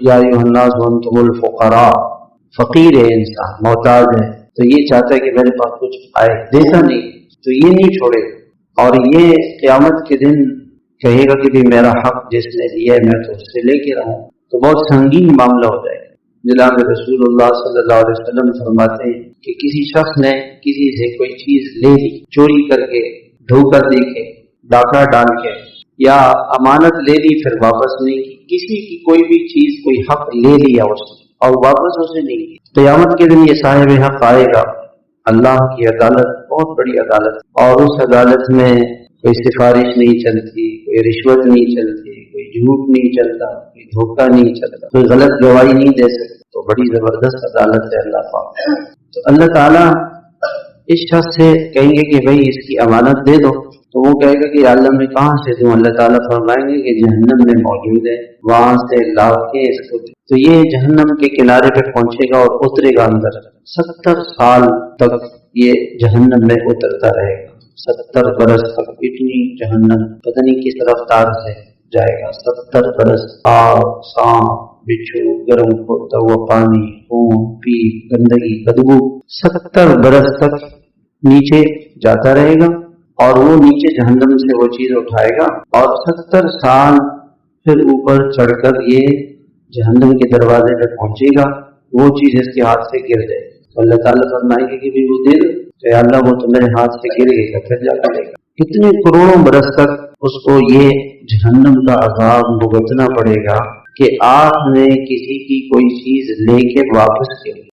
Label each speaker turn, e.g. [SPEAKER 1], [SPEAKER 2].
[SPEAKER 1] या अय्युहन्नास वअंतुमुल फुकरा, फकीर है इंसान, मोहताज है, तो ये चाहता है कि मेरे पास कुछ आए, देता नहीं, तो ये नहीं छोड़े। और ये क़यामत के दिन कहेगा कि भी मेरा हक जिसने दिया है मैं तो उससे लेके रहूं, तो बहुत संगीन मामला हो जाएगा। जनाब रसूलुल्लाह सल्लल्लाहु अलैहि वसल्लम फरमाते हैं कि किसी शख्स ने किसी से कोई चीज ले ली, चोरी करके, धोखा दे के, डाका डाल के, या अमानत ले ली फिर वापस नहीं की, किसी की कोई भी चीज, कोई हक ले लिया उसने और वापस उसे नहीं की, क़यामत के दिन ये साहिब हक आएगा अल्लाह की अदालत, बहुत बड़ी अदालत, और उस अदालत में कोई सिफारिश नहीं चलती, कोई रिश्वत नहीं चलती, कोई झूठ नहीं चलता, कोई धोखा नहीं चलता, कोई गलत गवाही नहीं दे सकता। तो बड़ी जबरदस्त अदालत है अल्लाह पाक। तो अल्लाह ताला इस शख्स से कहेंगे कि भाई इसकी अमानत दे दो, तो वो कहेगा कि अल्लाह मैं कहाँ से दूं? अल्लाह ताला फरमाएंगे कि जहन्नम में मौजूद है, वहां से ला के इसको। तो ये जहन्नम के किनारे पे पहुंचेगा और उतरेगा अंदर, 70 साल तक ये जहन्नम में उतरता रहेगा, 70 बरस तक। इतनी जहन्नम पता नहीं किस रफ्तार से जाएगा, 70 बरस, आग, सांप, बिच्छू, गर्म होता हुआ पानी, खून, पीप, गंदगी, बदबू, 70 बरस तक नीचे जाता रहेगा, और वो नीचे जहन्नम से वो चीज उठाएगा, और 70 साल फिर ऊपर चढ़कर ये जहन्नम के दरवाजे पे पहुंचेगा, वो चीज इसके हाथ से गिर जाएगी। तो अल्लाह ताला फरमाएंगे कि भी वो दिल, तो अल्लाह वो तो मेरे हाथ से गिर गएगा, फिर जा करेगा। कितने करोड़ों बरस तक उसको ये जहन्नम का अजाब भुगतना पड़ेगा कि आपने किसी की कोई चीज लेके वापस की।